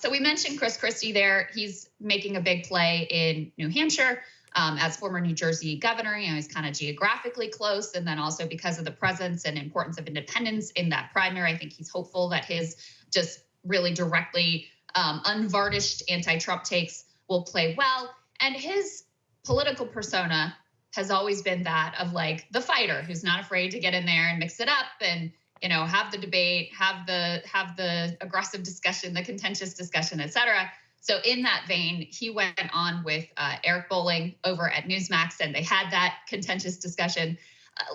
So we mentioned Chris Christie there. He's making a big play in New Hampshire. As former New Jersey governor, he's kind of geographically close. And then also because of the presence and importance of independents in that primary, I think he's hopeful that his just really directly unvarnished anti-Trump takes will play well. And his political persona has always been that of like the fighter who's not afraid to get in there and mix it up and, have the debate, have the aggressive discussion, the contentious discussion, et cetera. So in that vein, he went on with Eric Bolling over at Newsmax, and they had that contentious discussion.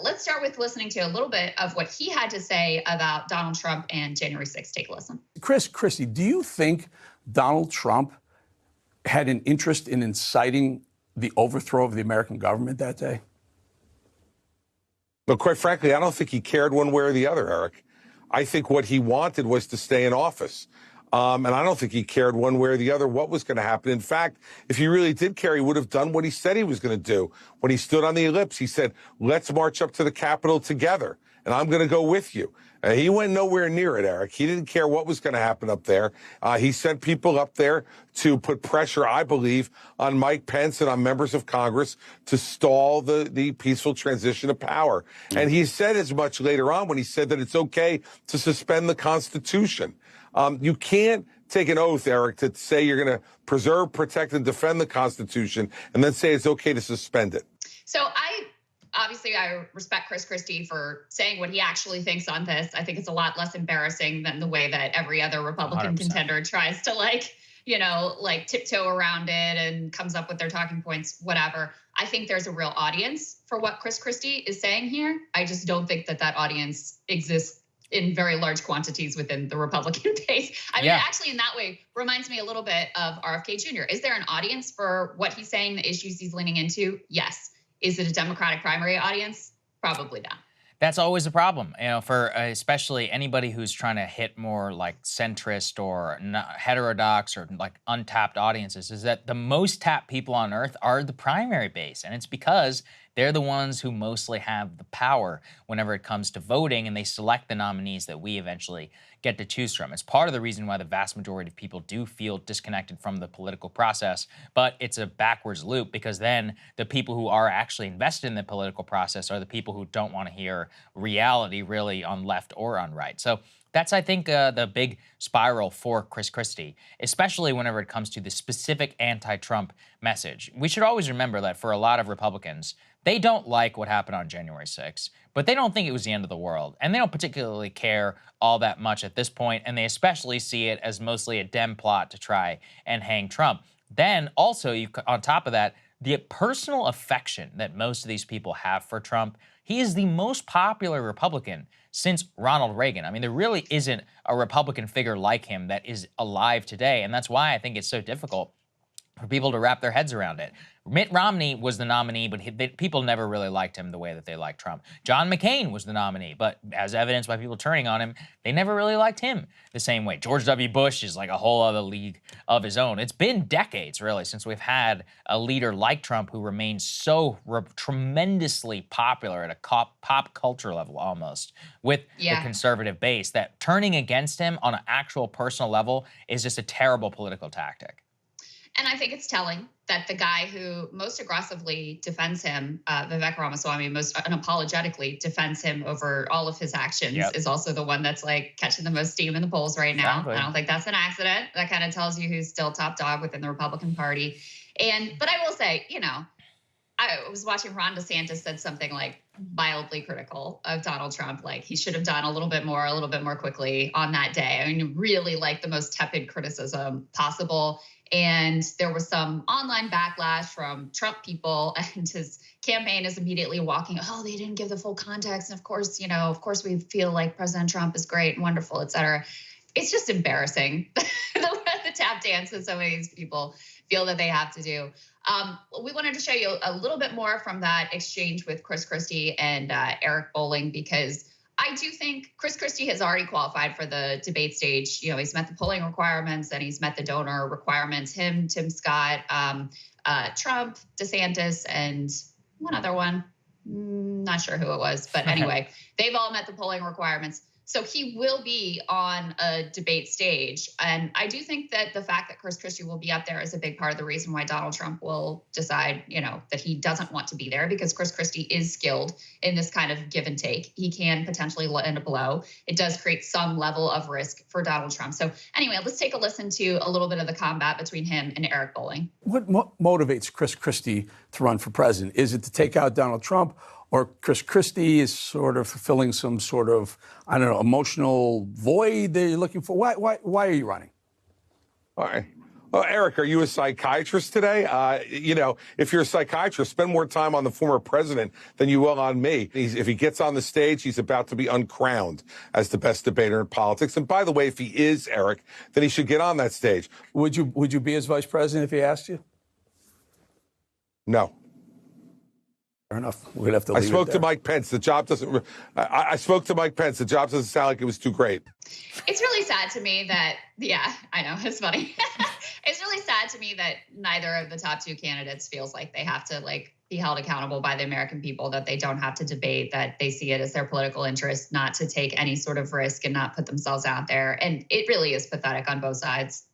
Let's start with listening to a little bit of what he had to say about Donald Trump and January 6th. Take a listen. Chris Christie, do you think Donald Trump had an interest in inciting the overthrow of the American government that day? But quite frankly, I don't think he cared one way or the other, Eric. I think what he wanted was to stay in office. And I don't think he cared one way or the other what was going to happen. In fact, if he really did care, he would have done what he said he was going to do. When he stood on the ellipse, he said, let's march up to the Capitol together, and I'm going to go with you. He went nowhere near it, Eric. He didn't care what was going to happen up there. He sent people up there to put pressure, I believe, on Mike Pence and on members of Congress to stall the peaceful transition of power. And he said as much later on when he said that it's okay to suspend the Constitution. You can't take an oath, Eric, to say you're going to preserve, protect, and defend the Constitution and then say it's okay to suspend it. So obviously, I respect Chris Christie for saying what he actually thinks on this. I think it's a lot less embarrassing than the way that every other Republican 100%. Contender tries to tiptoe around it and comes up with their talking points, whatever. I think there's a real audience for what Chris Christie is saying here. I just don't think that audience exists in very large quantities within the Republican base. I mean, actually, in that way, reminds me a little bit of RFK Jr. Is there an audience for what he's saying, the issues he's leaning into? Yes. Is it a Democratic primary audience? Probably not. That's always a problem, for especially anybody who's trying to hit more like centrist or heterodox or like untapped audiences, is that the most tapped people on earth are the primary base. And it's because they're the ones who mostly have the power whenever it comes to voting, and they select the nominees that we eventually get to choose from. It's part of the reason why the vast majority of people do feel disconnected from the political process, but it's a backwards loop because then the people who are actually invested in the political process are the people who don't want to hear reality really on left or on right. So that's, I think, the big spiral for Chris Christie, especially whenever it comes to the specific anti-Trump message. We should always remember that for a lot of Republicans, they don't like what happened on January 6th, but they don't think it was the end of the world. And they don't particularly care all that much at this point, and they especially see it as mostly a Dem plot to try and hang Trump. Then also, on top of that, the personal affection that most of these people have for Trump, he is the most popular Republican since Ronald Reagan. I mean, there really isn't a Republican figure like him that is alive today, and that's why I think it's so difficult for people to wrap their heads around it. Mitt Romney was the nominee, but people never really liked him the way that they liked Trump. John McCain was the nominee, but as evidenced by people turning on him, they never really liked him the same way. George W. Bush is like a whole other league of his own. It's been decades, really, since we've had a leader like Trump who remains so tremendously popular at a pop culture level almost with the conservative base that turning against him on an actual personal level is just a terrible political tactic. And I think it's telling that the guy who most aggressively defends him, Vivek Ramaswamy, most unapologetically defends him over all of his actions, is also the one that's like catching the most steam in the polls right now. Exactly. I don't think that's an accident. That kind of tells you who's still top dog within the Republican Party. But I will say, I was watching Ron DeSantis said something like mildly critical of Donald Trump, like he should have done a little bit more quickly on that day. I mean, really like the most tepid criticism possible. And there was some online backlash from Trump people, and his campaign is immediately walking, they didn't give the full context. And of course we feel like President Trump is great and wonderful, et cetera. It's just embarrassing the tap dance that some of these people feel that they have to do. We wanted to show you a little bit more from that exchange with Chris Christie and Eric Bolling, because I do think Chris Christie has already qualified for the debate stage. He's met the polling requirements and he's met the donor requirements. Him, Tim Scott, Trump, DeSantis, and one other one. Not sure who it was, but anyway, they've all met the polling requirements. So he will be on a debate stage. And I do think that the fact that Chris Christie will be up there is a big part of the reason why Donald Trump will decide, that he doesn't want to be there, because Chris Christie is skilled in this kind of give and take. He can potentially land a blow. It does create some level of risk for Donald Trump. So anyway, let's take a listen to a little bit of the combat between him and Eric Bolling. What motivates Chris Christie to run for president? Is it to take out Donald Trump, or Chris Christie is sort of fulfilling some sort of, emotional void that you're looking for? Why are you running? All right. Well, Eric, are you a psychiatrist today? If you're a psychiatrist, spend more time on the former president than you will on me. If he gets on the stage, he's about to be uncrowned as the best debater in politics. And by the way, if he is, Eric, then he should get on that stage. Would you be his vice president if he asked you? No. Fair enough. We'd have to leave I spoke to Mike Pence. The job doesn't. I spoke to Mike Pence. The job doesn't sound like it was too great. It's really sad to me that, yeah, I know, it's funny. It's really sad to me that neither of the top two candidates feels like they have to be held accountable by the American people, that they don't have to debate, that they see it as their political interest not to take any sort of risk and not put themselves out there. And it really is pathetic on both sides.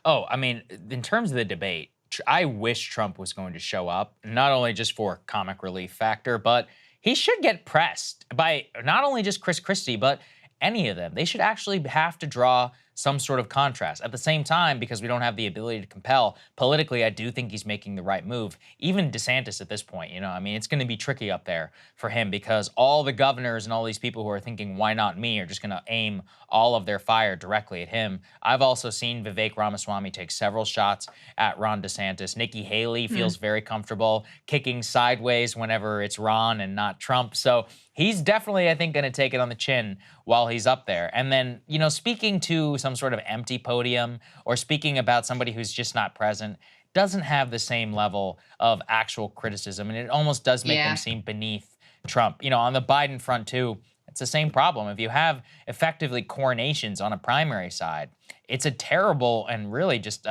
Oh, I mean, in terms of the debate, I wish Trump was going to show up, not only just for comic relief factor, but he should get pressed by not only just Chris Christie, but any of them. They should actually have to draw some sort of contrast. At the same time, because we don't have the ability to compel, politically, I do think he's making the right move. Even DeSantis at this point, it's going to be tricky up there for him, because all the governors and all these people who are thinking, why not me, are just going to aim all of their fire directly at him. I've also seen Vivek Ramaswamy take several shots at Ron DeSantis. Nikki Haley feels very comfortable kicking sideways whenever it's Ron and not Trump. So he's definitely, I think, going to take it on the chin while he's up there. And then, speaking to some sort of empty podium or speaking about somebody who's just not present doesn't have the same level of actual criticism. And it almost does make them seem beneath Trump. On the Biden front, too, it's the same problem. If you have effectively coronations on a primary side, it's a terrible and really just,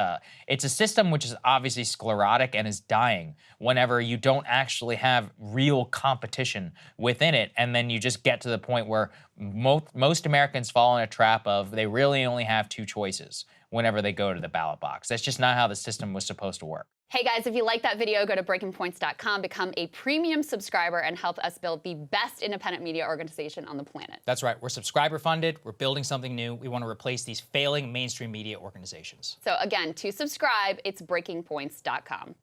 it's a system which is obviously sclerotic and is dying whenever you don't actually have real competition within it. And then you just get to the point where most Americans fall in a trap of they really only have two choices whenever they go to the ballot box. That's just not how the system was supposed to work. Hey guys, if you like that video, go to breakingpoints.com, become a premium subscriber, and help us build the best independent media organization on the planet. That's right. We're subscriber funded. We're building something new. We want to replace these failing mainstream media organizations. So again, to subscribe, it's breakingpoints.com.